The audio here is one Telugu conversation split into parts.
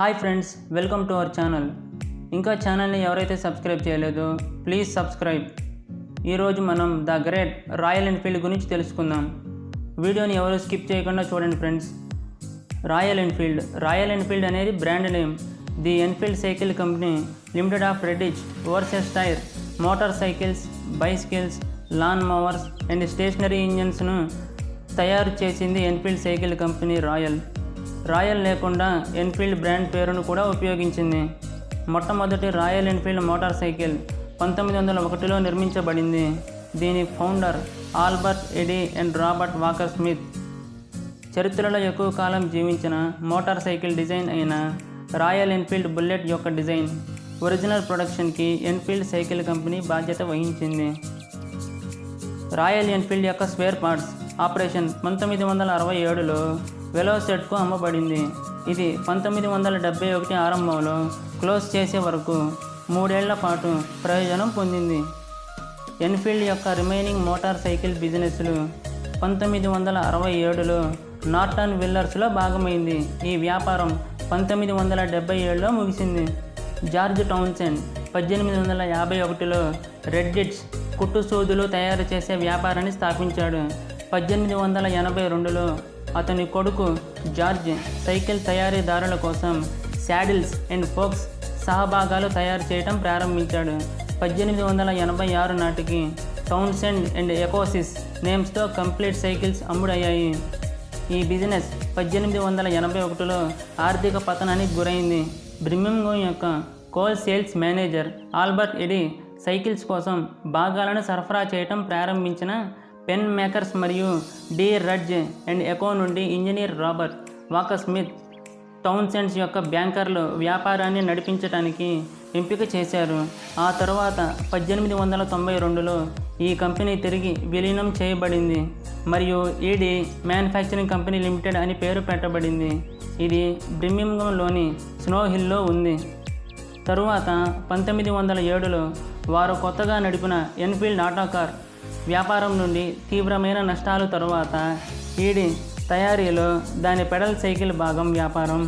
Hi friends, welcome to our channel. ఇంకా ఛానల్ని ఎవరైతే సబ్స్క్రైబ్ చేయలేదో ప్లీజ్ సబ్స్క్రైబ్. ఈరోజు మనం ద గ్రేట్ రాయల్ ఎన్ఫీల్డ్ గురించి తెలుసుకుందాం. వీడియోని ఎవరు స్కిప్ చేయకుండా చూడండి ఫ్రెండ్స్. రాయల్ ఎన్ఫీల్డ్ అనేది brand name. The Enfield cycle company limited of Redditch overseas tyre motor cycles, bicycles, lawn mowers and stationary ఇంజన్స్ను తయారు చేసింది ఎన్ఫీల్డ్ సైకిల్ కంపెనీ రాయల్ లేకుండా ఎన్ఫీల్డ్ బ్రాండ్ పేరును కూడా ఉపయోగించింది. మొట్టమొదటి రాయల్ ఎన్ఫీల్డ్ మోటార్ సైకిల్ 1901లో నిర్మించబడింది. దీని founder Albert Eadie and Robert Walker Smith. చరిత్రలో ఎక్కువ కాలం జీవించిన మోటార్ సైకిల్ డిజైన్ అయిన రాయల్ ఎన్ఫీల్డ్ బుల్లెట్ యొక్క డిజైన్, ఒరిజినల్ ప్రొడక్షన్కి ఎన్ఫీల్డ్ సైకిల్ కంపెనీ బాధ్యత వహించింది. రాయల్ ఎన్ఫీల్డ్ యొక్క స్పేర్ పార్ట్స్ ఆపరేషన్ 1967లో వెలోసెట్కు అమ్మబడింది. ఇది 1971 ఆరంభంలో క్లోజ్ చేసే వరకు 3 ఏళ్ల పాటు ప్రయోజనం పొందింది. ఎన్ఫీల్డ్ యొక్క రిమైనింగ్ మోటార్ సైకిల్ బిజినెస్లు 1967లో నార్టన్ విల్లర్స్లో భాగమైంది. ఈ వ్యాపారం 1977లో ముగిసింది. జార్జ్ టౌన్సెండ్ 1851లో రెడ్డిట్స్ కుట్టు సూదులు తయారు చేసే వ్యాపారాన్ని స్థాపించాడు. 1882లో అతని కొడుకు జార్జ్ సైకిల్ తయారీదారుల కోసం శాడిల్స్ అండ్ ఫోక్స్ సహభాగాలు తయారు చేయడం ప్రారంభించాడు. 1886 నాటికి టౌన్సెండ్ అండ్ ఎకోసిస్ నేమ్స్తో కంప్లీట్ సైకిల్స్ అమ్ముడయ్యాయి. ఈ బిజినెస్ 1881లో ఆర్థిక పతనానికి గురైంది. బ్రిమింగ్హామ్ యొక్క coal sales manager Albert Eadie cycles కోసం భాగాలను సరఫరా చేయడం ప్రారంభించిన పెన్ మేకర్స్ మరియు డి రడ్జ్ అండ్ ఎకో నుండి engineer Robert Walker Smith Townsend's యొక్క బ్యాంకర్లు వ్యాపారాన్ని నడిపించడానికి ఎంపిక చేశారు. ఆ తర్వాత 1892లో ఈ కంపెనీ తిరిగి విలీనం చేయబడింది మరియు ఈడీ మ్యానుఫ్యాక్చరింగ్ కంపెనీ లిమిటెడ్ అని పేరు పెట్టబడింది. ఇది బ్రిమింగ్హామ్లోని స్నో హిల్లో ఉంది. తరువాత 1907లో వారు కొత్తగా నడిపిన ఎన్ఫీల్డ్ ఆటోకార్ వ్యాపారం నుండి తీవ్రమైన నష్టాలు తరువాత ఈడీ తయారీలో దాని పెడల్ సైకిల్ భాగం వ్యాపారం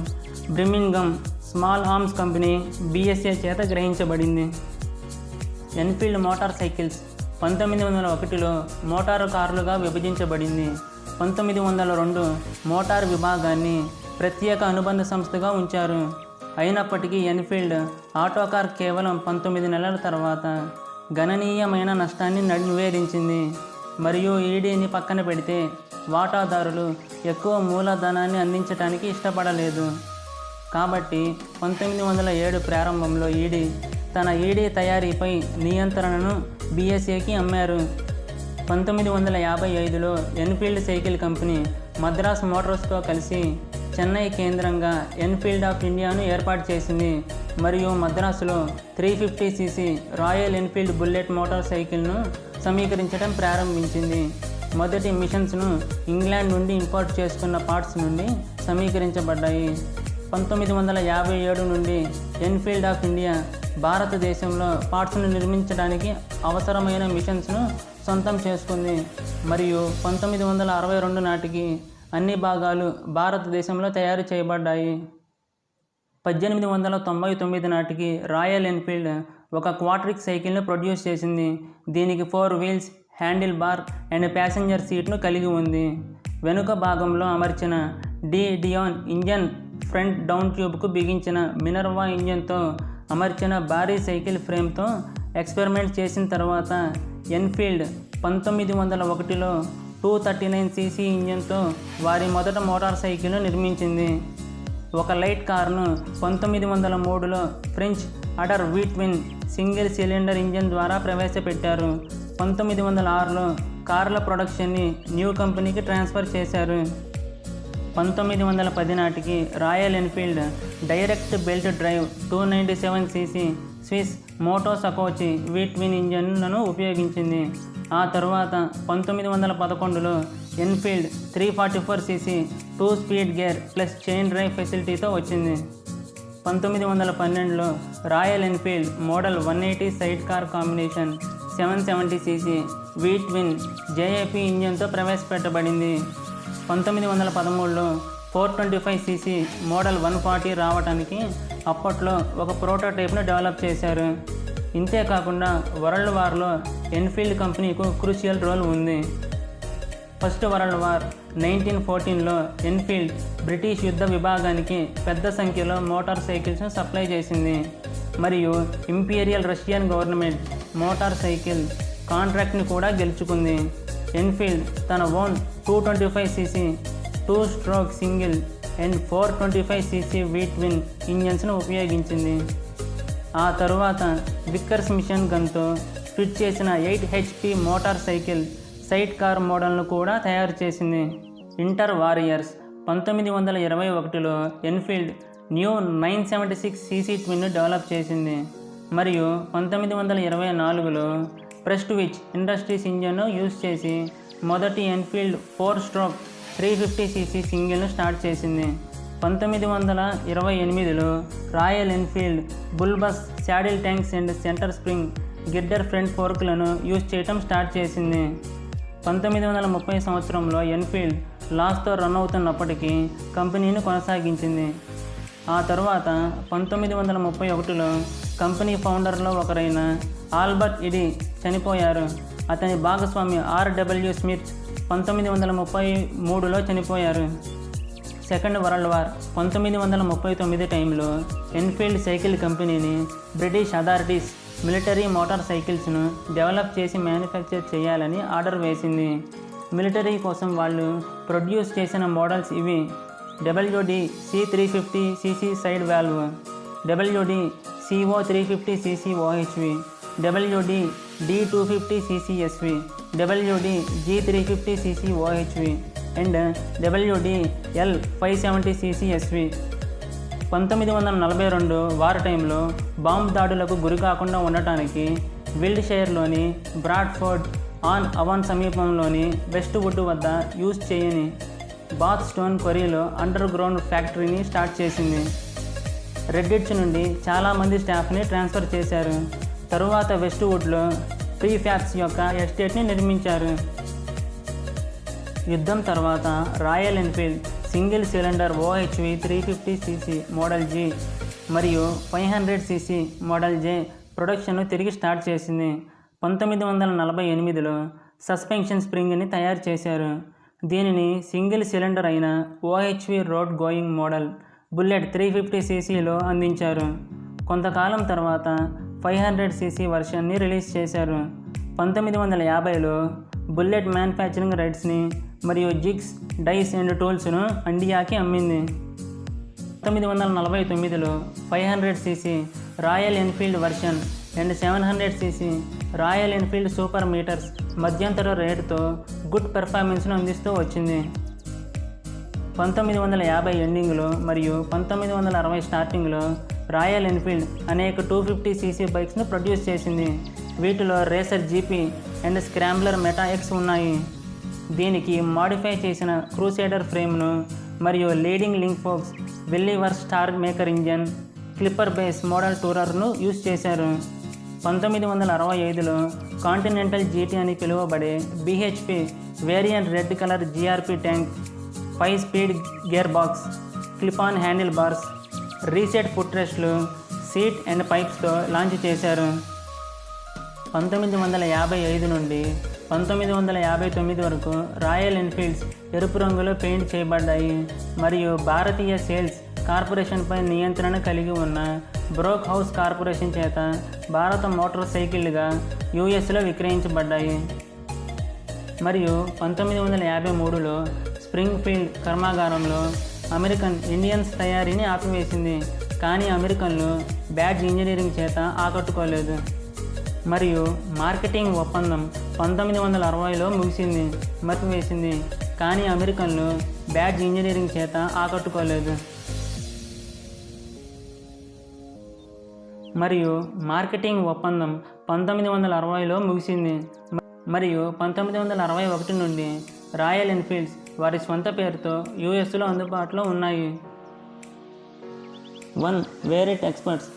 బ్రిమింగ్హామ్ స్మాల్ ఆర్మ్స్ కంపెనీ బిఎస్ఏ చేత గ్రహించబడింది. ఎన్ఫీల్డ్ మోటార్ సైకిల్స్ 1901లో మోటారు కార్లుగా విభజించబడింది. 1902 మోటార్ విభాగాన్ని ప్రత్యేక అనుబంధ సంస్థగా ఉంచారు. అయినప్పటికీ ఎన్ఫీల్డ్ ఆటోకార్ కేవలం 19 నెలల తర్వాత గణనీయమైన నష్టాన్ని నివేదించింది మరియు ఈడీని పక్కన పెడితే వాటాదారులు ఎక్కువ మూలధనాన్ని అందించడానికి ఇష్టపడలేదు. కాబట్టి 1907 ప్రారంభంలో ఈడీ తన ఈడీ తయారీపై నియంత్రణను బిఎస్ఏకి అమ్మారు. 1955లో ఎన్ఫీల్డ్ సైకిల్ కంపెనీ మద్రాస్ మోటార్స్తో కలిసి చెన్నై కేంద్రంగా ఎన్ఫీల్డ్ ఆఫ్ ఇండియాను ఏర్పాటు చేసింది మరియు మద్రాసులో 350cc royal Enfield bullet motor సైకిల్ను సమీకరించడం ప్రారంభించింది. మొదటి మిషన్స్ను ఇంగ్లాండ్ నుండి ఇంపోర్ట్ చేసుకున్న పార్ట్స్ నుండి సమీకరించబడ్డాయి. 1957 నుండి ఎన్ఫీల్డ్ ఆఫ్ ఇండియా భారతదేశంలో పార్ట్స్ను నిర్మించడానికి అవసరమైన మిషన్స్ను సొంతం చేసుకుంది మరియు 1962 నాటికి అన్ని భాగాలు భారతదేశంలో తయారు చేయబడ్డాయి. 1899 నాటికి రాయల్ ఎన్ఫీల్డ్ ఒక క్వాడ్రిక్ సైకిల్ను ప్రొడ్యూస్ చేసింది. దీనికి 4 wheels, handle bar and passenger సీట్ను కలిగి ఉంది. వెనుక భాగంలో అమర్చిన డియాన్ ఇంజన్ ఫ్రంట్ డౌన్ ట్యూబ్కు బిగించిన మినర్వా ఇంజన్తో అమర్చిన భారీ సైకిల్ ఫ్రేమ్తో ఎక్స్పెరిమెంట్ చేసిన తర్వాత ఎన్ఫీల్డ్ 1901లో 239cc ఇంజన్తో వారి మొదట మోటార్ సైకిల్ను నిర్మించింది. ఒక లైట్ కార్ను 1903లో French Ader V twin single cylinder engine ద్వారా ప్రవేశపెట్టారు. 1906లో కార్ల ప్రొడక్షన్ని న్యూ కంపెనీకి ట్రాన్స్ఫర్ చేశారు. 1910 నాటికి Royal Enfield direct belt drive 297cc Swiss Motosacoche V twin ఇంజన్లను ఉపయోగించింది. ఆ తరువాత 1911లో Enfield 344cc 2 speed gear plus chain drive ఫెసిలిటీతో వచ్చింది. 1912లో Royal Enfield model 180 side car combination 770cc V twin JAP ఇంజన్తో ప్రవేశపెట్టబడింది. 1913లో 425cc మోడల్ 140 రావడానికి అప్పట్లో ఒక ప్రోటోటైప్ను డెవలప్ చేశారు. ఇంతేకాకుండా వరల్డ్ వార్లో ఎన్ఫీల్డ్ కంపెనీకు క్రూషియల్ రోల్ ఉంది. ఫస్ట్ వరల్డ్ వార్ 1914లో ఎన్ఫీల్డ్ బ్రిటిష్ యుద్ధ విభాగానికి పెద్ద సంఖ్యలో మోటార్ సైకిల్స్ను సప్లై చేసింది మరియు Imperial Russian government motor cycle కాంట్రాక్ట్ని కూడా గెలుచుకుంది. ఎన్ఫీల్డ్ తన own 225cc two stroke single and 425cc V twin ఇంజన్స్ను ఉపయోగించింది. ఆ తరువాత విక్కర్స్ మిషన్ గన్తో ఫిట్ చేసిన 8 HP motor cycle side car మోడల్ను కూడా తయారు చేసింది. ఇంటర్ వారియర్స్ 1921లో ఎన్ఫీల్డ్ న్యూ 976cc ట్విన్ను డెవలప్ చేసింది మరియు 1924లో ప్రెస్టిజ్ ఇండస్ట్రీస్ ఇంజన్ను యూజ్ చేసి మొదటి ఎన్ఫీల్డ్ 4-స్ట్రోక్ 350cc సింగిల్ను స్టార్ట్ చేసింది. 1928లో Royal Enfield bulbous saddle tanks and centre spring girder front ఫోర్క్లను యూజ్ చేయటం స్టార్ట్ చేసింది. 1930 సంవత్సరంలో ఎన్ఫీల్డ్ లాస్తో రన్ అవుతున్నప్పటికీ కంపెనీని కొనసాగించింది. ఆ తరువాత 1931లో కంపెనీ ఫౌండర్లో ఒకరైన ఆల్బర్ట్ ఇడీ చనిపోయారు. అతని భాగస్వామి R.W. స్మిత్ 1933లో చనిపోయారు. సెకండ్ వరల్డ్ వార్ 1939 టైంలో ఎన్ఫీల్డ్ సైకిల్ కంపెనీని బ్రిటిష్ అథారిటీస్ మిలిటరీ మోటార్ సైకిల్స్ను డెవలప్ చేసి మ్యానుఫ్యాక్చర్ చేయాలని ఆర్డర్ వేసింది. మిలిటరీ కోసం వాళ్ళు ప్రొడ్యూస్ చేసిన మోడల్స్ ఇవి: WD C350cc side valve, WD CO 350cc OHV, WD D250cc SV, WD G350cc OHV and WD L570cc SV. 1942 war టైంలో బాంబు దాడులకు గురి కాకుండా ఉండటానికి విల్డ్షైర్లోని బ్రాడ్ఫోర్డ్ ఆన్ అవన్ సమీపంలోని వెస్ట్ వుడ్ వద్ద యూజ్ చేయని బాత్ స్టోన్ క్వరీలో అండర్ గ్రౌండ్ ఫ్యాక్టరీని స్టార్ట్ చేసింది. రెడ్డిట్స్ నుండి చాలామంది స్టాఫ్ని ట్రాన్స్ఫర్ చేశారు. తరువాత వెస్ట్ వుడ్లో ప్రీఫ్యాబ్స్ యొక్క ఎస్టేట్ని నిర్మించారు. యుద్ధం తర్వాత royal Enfield single cylinder OHV 350cc model G మరియు 500cc మోడల్ J ప్రొడక్షన్ను తిరిగి స్టార్ట్ చేసింది. 1948లో సస్పెన్షన్ స్ప్రింగ్ని తయారు చేశారు. దీనిని సింగిల్ సిలిండర్ అయిన OHV road going model Bullet 350ccలో అందించారు. కొంతకాలం తర్వాత 500cc వర్షన్ని రిలీజ్ చేశారు. 1950లో బుల్లెట్ మ్యానుఫ్యాక్చరింగ్ రైట్స్ని మరియు జిగ్స్, డైస్ అండ్ టూల్స్ను ఇండియాకి అమ్మింది. 1949లో 500cc Royal Enfield version and 700cc Royal Enfield super meters మధ్యంతర రేటుతో గుడ్ పెర్ఫార్మెన్స్ను అందిస్తూ వచ్చింది. 1950 ఎండింగ్లో మరియు 1960 స్టార్టింగ్లో రాయల్ ఎన్ఫీల్డ్ అనేక 250cc బైక్స్ను ప్రొడ్యూస్ చేసింది. వీటిలో రేసర్ GP అండ్ స్క్రాంబ్లర్ మెటా X ఉన్నాయి. దీనికి మాడిఫై చేసిన క్రూసేడర్ ఫ్రేమ్ను మరియు లీడింగ్ లింక్ ఫోక్స్ వెల్లివర్ star maker engine, Clipper base model టూరర్ను యూజ్ చేశారు. 1965లో కాంటినెంటల్ GT అని పిలువబడే BHP variant red colour GRP tank, 5 speed gear box, clip on handle bars, reset foot రెస్ట్లు, సీట్ అండ్ పైప్స్తో లాంచ్ చేశారు. 1955 నుండి 1959 వరకు రాయల్ ఎన్ఫీల్డ్స్ ఎరుపు రంగులో పెయింట్ చేయబడ్డాయి మరియు భారతీయ సేల్స్ కార్పొరేషన్పై నియంత్రణ కలిగి ఉన్న బ్రోక్ హౌస్ కార్పొరేషన్ చేత భారత మోటార్ సైకిళ్లుగా USలో విక్రయించబడ్డాయి. మరియు 1953లో స్ప్రింగ్ఫీల్డ్ కర్మాగారంలో అమెరికన్ ఇండియన్స్ తయారీని ఆపివేసింది. కానీ అమెరికన్లు బ్యాడ్జ్ ఇంజనీరింగ్ చేత ఆకట్టుకోలేదు మరియు మార్కెటింగ్ ఒప్పందం 1960లో మర్పివేసింది. కానీ అమెరికన్లు బ్యాడ్జ్ ఇంజనీరింగ్ చేత ఆకట్టుకోలేదు మరియు మార్కెటింగ్ ఒప్పందం 1960లో ముగిసింది మరియు 1961 నుండి రాయల్ ఎన్ఫీల్డ్స్ వారి స్వంత పేరుతో USలో అందుబాటులో ఉన్నాయి. 1. వేరిట్ ఎక్స్పర్ట్స్.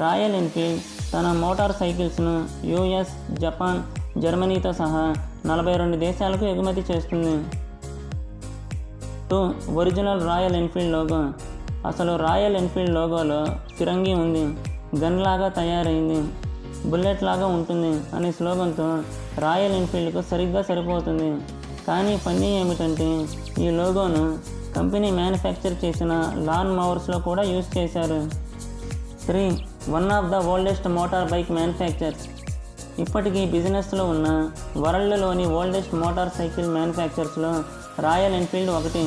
రాయల్ ఎన్ఫీల్డ్ తన మోటార్ సైకిల్స్ను US, జపాన్, జర్మనీతో సహా 42 దేశాలకు ఎగుమతి చేస్తుంది. 2. Original royal Enfield logo. అసలు రాయల్ ఎన్ఫీల్డ్ లోగోలో ఫిరంగి ఉంది, గన్ లాగా తయారైంది, బుల్లెట్ లాగా ఉంటుంది అనే స్లోగన్తో రాయల్ ఎన్ఫీల్డ్కు సరిగ్గా సరిపోతుంది. కానీ ఫన్నీ ఏమిటంటే ఈ లోగోను కంపెనీ మ్యానుఫ్యాక్చర్ చేసిన లాన్ మోవర్స్లో కూడా యూజ్ చేశారు. 3. One of the oldest motor bike manufactures. ఇప్పటికీ బిజినెస్లో ఉన్న వరల్డ్లోని ఓల్డెస్ట్ మోటార్ సైకిల్ మ్యానుఫ్యాక్చర్స్లో రాయల్ ఎన్ఫీల్డ్ ఒకటి.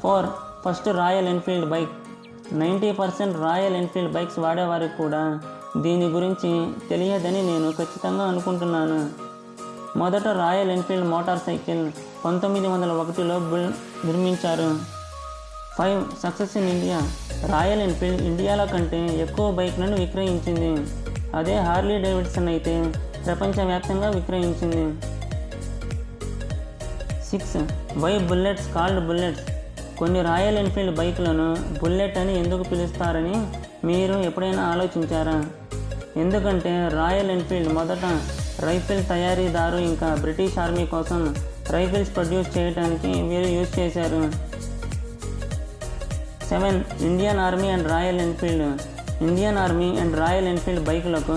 4. First Royal Enfield bike. 90% Royal Enfield bikes వాడేవారికి కూడా దీని గురించి తెలియదని నేను ఖచ్చితంగా అనుకుంటున్నాను. మొదట రాయల్ ఎన్ఫీల్డ్ మోటార్ సైకిల్ 1901లో నిర్మించారు. 5. Success in India. Royal Enfield ఇండియాలో కంటే ఎక్కువ బైక్లను విక్రయించింది. అదే హార్లీ డేవిడ్సన్ అయితే ప్రపంచవ్యాప్తంగా విక్రయించింది. 6. Why bullets called bullets. కొన్ని రాయల్ ఎన్ఫీల్డ్ బైక్లను బుల్లెట్ అని ఎందుకు పిలుస్తారని మీరు ఎప్పుడైనా ఆలోచించారా? ఎందుకంటే రాయల్ ఎన్ఫీల్డ్ మొదట రైఫిల్ తయారీదారు ఇంకా బ్రిటిష్ ఆర్మీ కోసం రైఫిల్స్ ప్రొడ్యూస్ చేయడానికి వీరు యూజ్ చేశారు. 7. Indian army and Royal Enfield. Indian army and Royal Enfield బైకులకు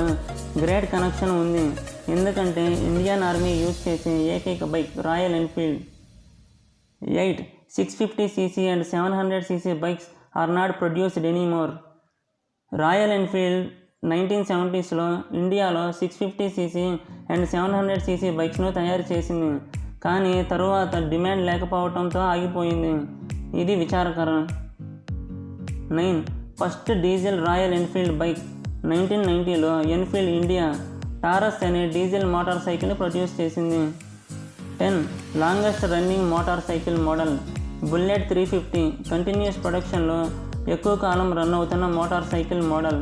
గ్రేట్ కనెక్షన్ ఉంది, ఎందుకంటే ఇండియన్ ఆర్మీ యూజ్ చేసే ఏకైక bike Royal Enfield. 8. 650cc and 700cc bikes are not produced anymore. Royal Enfield 1970sలో ఇండియాలో 650cc అండ్ 700cc బైక్స్ను తయారు చేసింది, కానీ తరువాత డిమాండ్ లేకపోవడంతో ఆగిపోయింది. ఇది విచారకరం. 9. First diesel Royal Enfield bike. 1990లో ఎన్ఫీల్డ్ ఇండియా టారస్ అనే డీజిల్ మోటార్ సైకిల్ని ప్రొడ్యూస్ చేసింది. 10. Longest running motor cycle model. Bullet 350 continuous ప్రొడక్షన్లో ఎక్కువ కాలం రన్ అవుతున్న మోటార్ సైకిల్ మోడల్.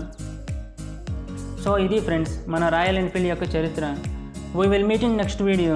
సో ఇది ఫ్రెండ్స్ మన రాయల్ ఎన్ఫీల్డ్ యొక్క చరిత్ర. We will meet in next video.